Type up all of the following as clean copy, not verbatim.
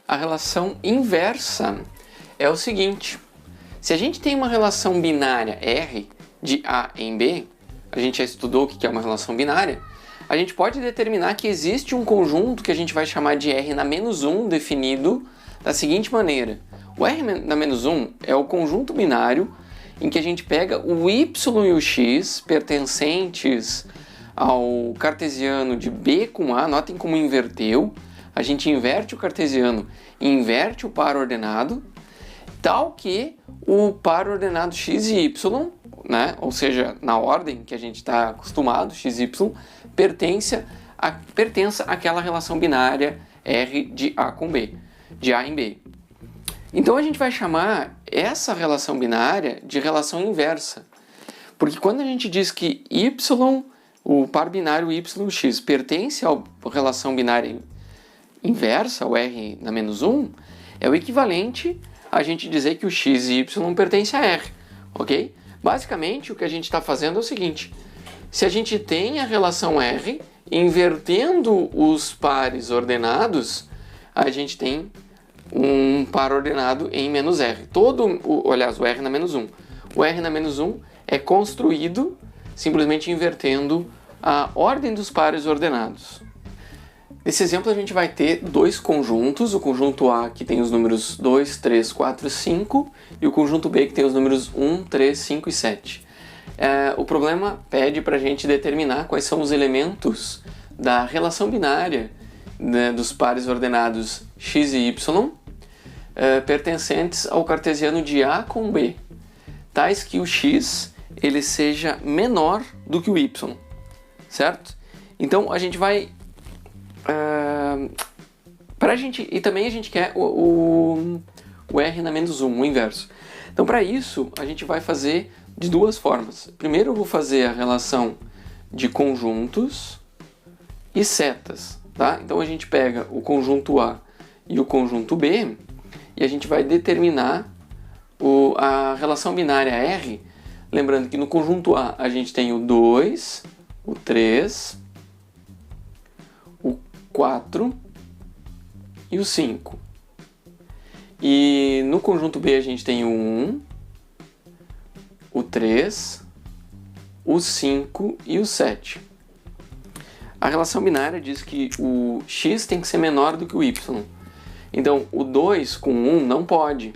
A relação inversa é o seguinte: se a gente tem uma relação binária R de A em B, a gente já estudou o que é uma relação binária, a gente pode determinar que existe um conjunto que a gente vai chamar de R na menos 1 definido da seguinte maneira. O R na menos 1 é o conjunto binário em que a gente pega o Y e o X pertencentes ao cartesiano de B com A, notem como inverteu, a gente inverte o cartesiano e inverte o par ordenado, tal que o par ordenado x e y, né, ou seja, na ordem que a gente está acostumado, x e y, pertença àquela relação binária R de A com B, de A em B. Então a gente vai chamar essa relação binária de relação inversa, porque quando a gente diz que y, o par binário y e x pertence à relação binária inversa, o R na menos 1, é o equivalente a gente dizer que o x e y pertencem a R, ok? Basicamente, o que a gente está fazendo é o seguinte: se a gente tem a relação R, invertendo os pares ordenados, a gente tem um par ordenado em menos R. Aliás, o R na menos 1. O R na menos 1 é construído simplesmente invertendo a ordem dos pares ordenados. Nesse exemplo a gente vai ter dois conjuntos, o conjunto A que tem os números 2, 3, 4, 5 e o conjunto B que tem os números 1, 3, 5 e 7. O problema pede para a gente determinar quais são os elementos da relação binária, né, dos pares ordenados x e y pertencentes ao cartesiano de A com B, tais que o x ele seja menor do que o y, certo? Então a gente vai e também a gente quer o R na menos 1, o inverso. Então para isso a gente vai fazer de duas formas. Primeiro eu vou fazer a relação de conjuntos e setas, tá? Então a gente pega o conjunto A e o conjunto B e a gente vai determinar a relação binária R, lembrando que no conjunto A a gente tem o 2, o 3, o 4 e o 5. E no conjunto B a gente tem o 1, o 3, o 5 e o 7. A relação binária diz que o x tem que ser menor do que o y. Então o 2 com 1 não pode,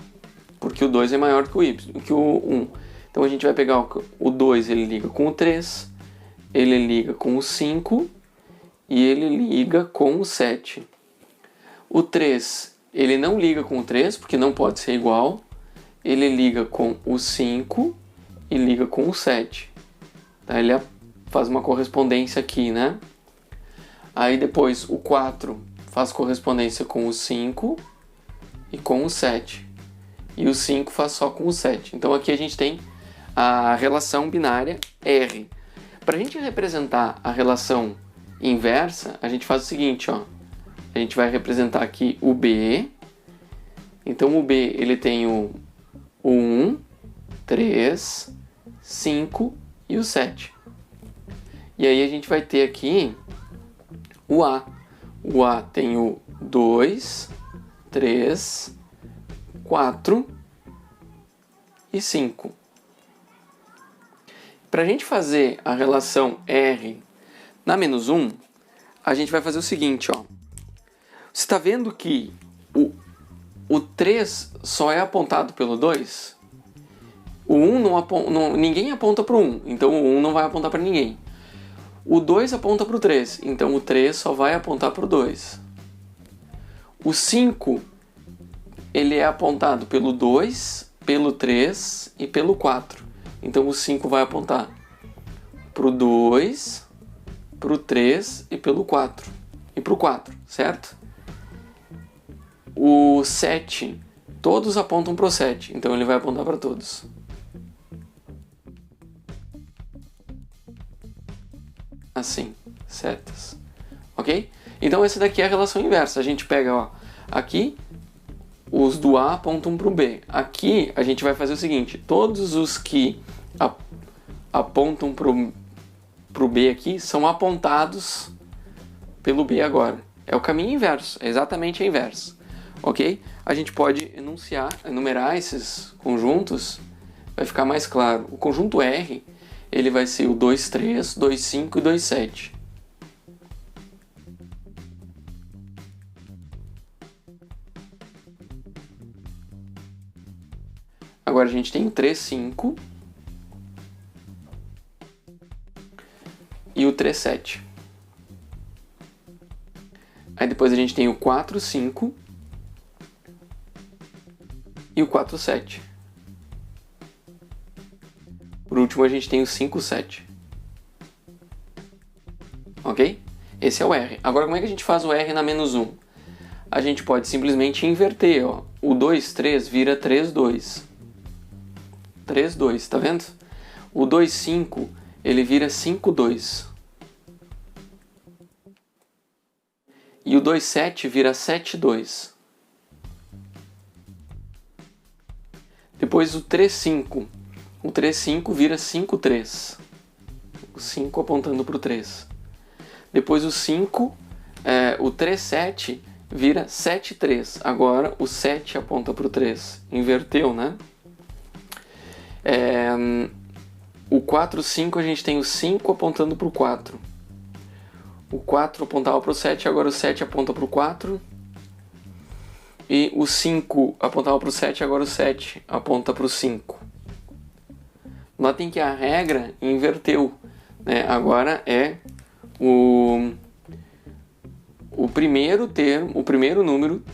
porque o 2 é maior que o 1. Então a gente vai pegar o 2, ele liga com o 3, ele liga com o 5 e ele liga com o 7. O 3, ele não liga com o 3, porque não pode ser igual. Ele liga com o 5 e liga com o 7. Tá? Ele faz uma correspondência aqui, né? Aí depois o 4 faz correspondência com o 5 e com o 7. E o 5 faz só com o 7. Então aqui a gente tem a relação binária R. Para a gente representar a relação inversa, a gente faz o seguinte, ó. A gente vai representar aqui o B. Então o B ele tem o 1, 3, 5 e o 7. E aí a gente vai ter aqui o A. O A tem o 2, 3, 4 e 5. Para a gente fazer a relação R na menos 1, a gente vai fazer o seguinte, ó. Você está vendo que o 3 só é apontado pelo 2? O 1 ninguém aponta para o 1, então o 1 não vai apontar para ninguém. O 2 aponta para o 3, então o 3 só vai apontar para o 2. O 5 ele é apontado pelo 2, pelo 3 e pelo 4. Então o 5 vai apontar para o 2, para o 3 e pelo 4. E para o 4, certo? O 7, todos apontam para o 7, então ele vai apontar para todos. Assim, setas. Ok? Então essa daqui é a relação inversa. A gente pega, ó, aqui os do A apontam para o B. Aqui a gente vai fazer o seguinte: todos os que apontam para o B aqui são apontados pelo B agora. É o caminho inverso, é exatamente a inversa. ok? A gente pode enumerar esses conjuntos, vai ficar mais claro. O conjunto R, ele vai ser o 2, 3, 2, 5 e 2, 7. Agora a gente tem o 3, 5 e o 3, 7. Aí depois a gente tem o 4, 5 e o 4, 7. Por último a gente tem o 5, 7. Ok? Esse é o R. Agora como é que a gente faz o R na menos 1? A gente pode simplesmente inverter, ó. O 2, 3 vira 3, 2. 3, 2, tá vendo? O 2, 5, ele vira 5, 2. E o 2, 7 vira 7, 2. Depois o 3, 5. O 3, 5 vira 5, 3. O 5 apontando para o 3. Depois o 5, o 3, 7 vira 7, 3. Agora o 7 aponta para o 3. Inverteu, né? O 4, 5 a gente tem o 5 apontando para o 4. O 4 apontava para o 7, agora o 7 aponta para o 4. E o 5 apontava para o 7, agora o 7 aponta para o 5. Notem que a regra inverteu, né? Agora é o primeiro termo, o primeiro número,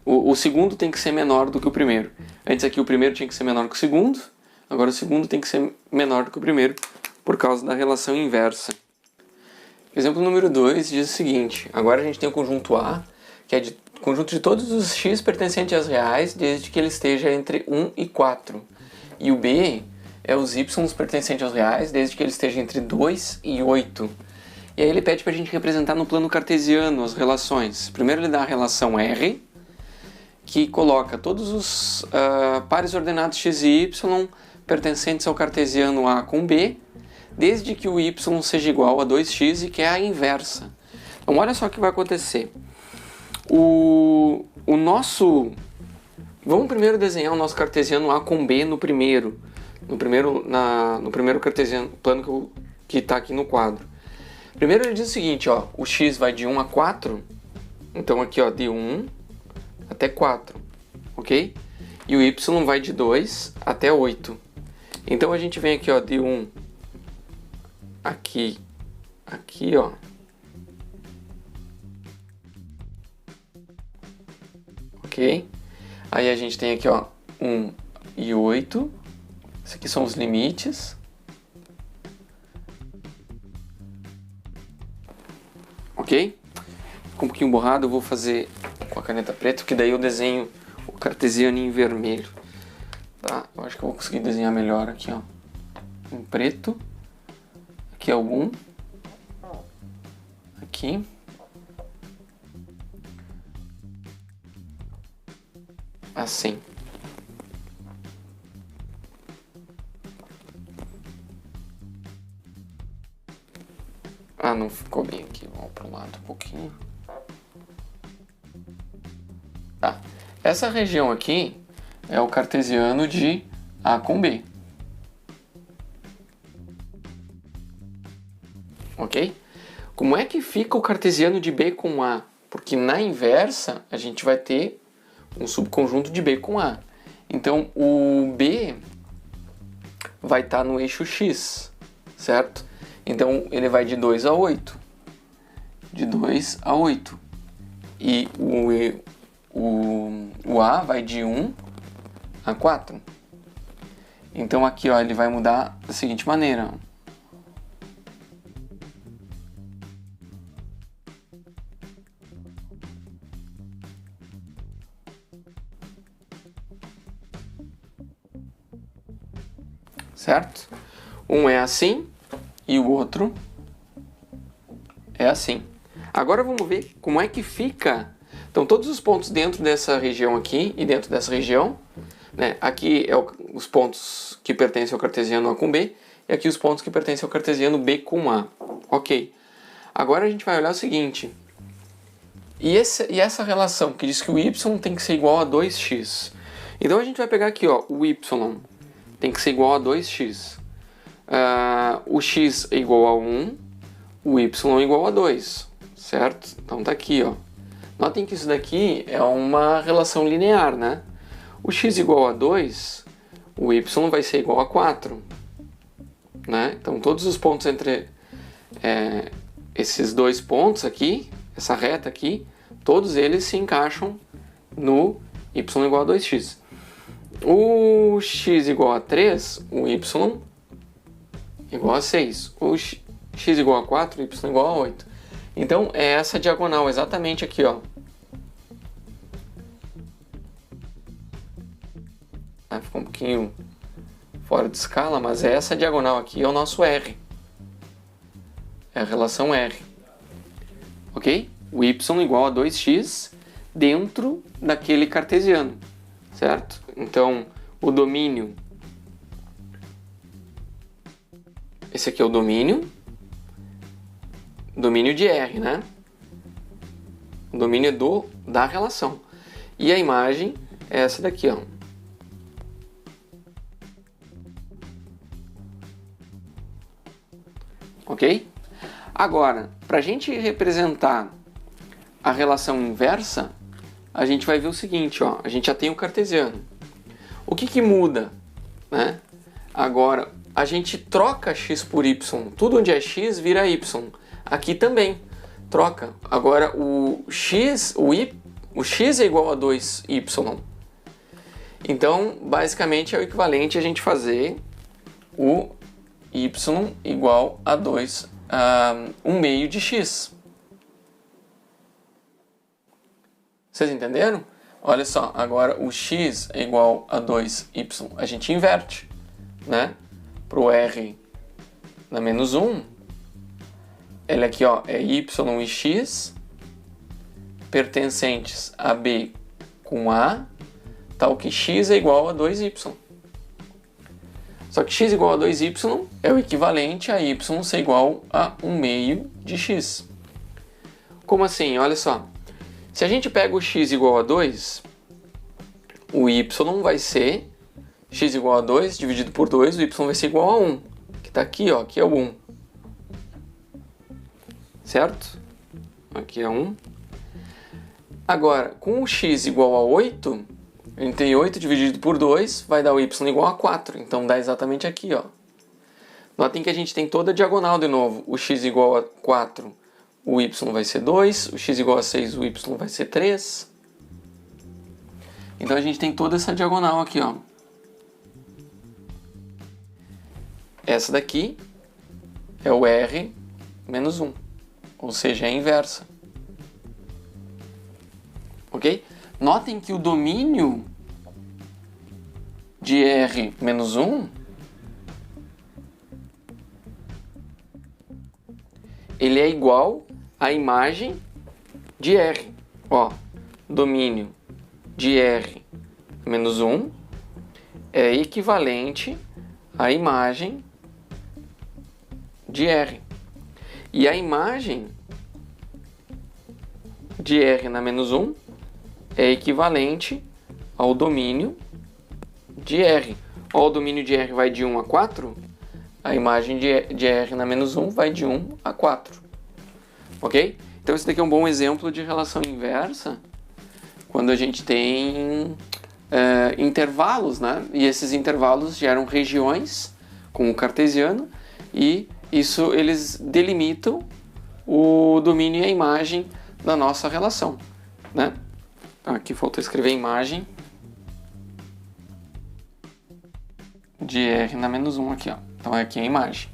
o segundo tem que ser menor do que o primeiro. Antes aqui o primeiro tinha que ser menor que o segundo, agora o segundo tem que ser menor do que o primeiro, por causa da relação inversa. Exemplo número 2 diz o seguinte: agora a gente tem o conjunto A, que é o conjunto de todos os x pertencentes às reais, desde que ele esteja entre 1 e 4. E o B é os y pertencentes aos reais, desde que ele esteja entre 2 e 8. E aí ele pede para a gente representar no plano cartesiano as relações. Primeiro ele dá a relação R, que coloca todos os pares ordenados x e y pertencentes ao cartesiano A com B, desde que o y seja igual a 2x e que é a inversa. Então olha só o que vai acontecer. Vamos primeiro desenhar o nosso cartesiano A com B no primeiro cartesiano, plano que está aqui no quadro. Primeiro ele diz o seguinte, ó, o x vai de 1 a 4, então aqui ó, de 1 até 4, ok? E o y vai de 2 até 8. Então a gente vem aqui ó, de 1 aqui, ó. Ok? Aí a gente tem aqui, ó, 1 e 8. Esses aqui são os limites. Ok? Com um pouquinho borrado eu vou fazer com a caneta preta, que daí eu desenho o cartesiano em vermelho. Tá? Eu acho que eu vou conseguir desenhar melhor aqui, ó. Em preto. Aqui algum. Aqui. Assim. Ah, não ficou bem aqui. Vamos para o lado um pouquinho. Tá. Essa região aqui é o cartesiano de A com B. Ok? Como é que fica o cartesiano de B com A? Porque na inversa a gente vai ter um subconjunto de B com A. Então o B vai estar no eixo X, certo? Então ele vai de 2 a 8. De 2 a 8. E o A vai de 1 a 4. Então aqui ó, ele vai mudar da seguinte maneira. Certo? Um é assim e o outro é assim. Agora vamos ver como é que fica. Então todos os pontos dentro dessa região aqui e dentro dessa região, né? Aqui é os pontos que pertencem ao cartesiano A com B e aqui os pontos que pertencem ao cartesiano B com A. Ok. Agora a gente vai olhar o seguinte. E essa relação que diz que o y tem que ser igual a 2x. Então a gente vai pegar aqui, ó, o y tem que ser igual a 2x. O x é igual a 1, o y é igual a 2, certo? Então tá aqui, ó. Notem que isso daqui é uma relação linear, né? O x igual a 2, o y vai ser igual a 4. Né? Então todos os pontos entre esses dois pontos aqui, essa reta aqui, todos eles se encaixam no y igual a 2x. O x igual a 3, o y igual a 6. O x igual a 4, o y igual a 8. Então é essa diagonal exatamente aqui, ó. Ficou um pouquinho fora de escala, mas essa diagonal aqui é o nosso R. É a relação R. Ok? O y igual a 2x dentro daquele cartesiano, certo? Então, o domínio... Esse aqui é o domínio de R, né? O domínio é da relação. E a imagem é essa daqui, ó. Ok? Agora, para a gente representar a relação inversa, a gente vai ver o seguinte, ó, a gente já tem o cartesiano. O que muda, né? Agora, a gente troca x por y. Tudo onde é x vira y. Aqui também troca. Agora, o x é igual a 2y. Então, basicamente, é o equivalente a gente fazer o y igual a 1 meio de x. Vocês entenderam? Olha só, agora o x é igual a 2y. A gente inverte, né? Para o r na menos 1, ele aqui, ó, é y e x pertencentes a b com a, tal que x é igual a 2y. Só que x igual a 2y é o equivalente a y ser igual a 1 meio de x. Como assim? Olha só. Se a gente pega o x igual a 2, o y vai ser x igual a 2 dividido por 2, o y vai ser igual a 1. Que está aqui, ó, aqui é o 1. Certo? Aqui é 1. Agora, com o x igual a 8... A gente tem 8 dividido por 2, vai dar o y igual a 4. Então dá exatamente aqui, ó. Notem que a gente tem toda a diagonal de novo. O x igual a 4, o y vai ser 2. O x igual a 6, o y vai ser 3. Então a gente tem toda essa diagonal aqui, ó. Essa daqui é o r menos 1. Ou seja, é a inversa. Ok? Notem que o domínio de R menos 1 ele é igual à imagem de R. Ó, domínio de R menos 1 é equivalente à imagem de R. E a imagem de R na menos 1 é equivalente ao domínio de R. Ó, o domínio de R vai de 1 a 4, a imagem de R na menos 1 vai de 1 a 4. Ok? Então esse daqui é um bom exemplo de relação inversa, quando a gente tem intervalos, né? E esses intervalos geram regiões com o cartesiano, e isso eles delimitam o domínio e a imagem da nossa relação, né? Aqui faltou escrever imagem de R na menos 1 aqui, ó. Então aqui é a imagem.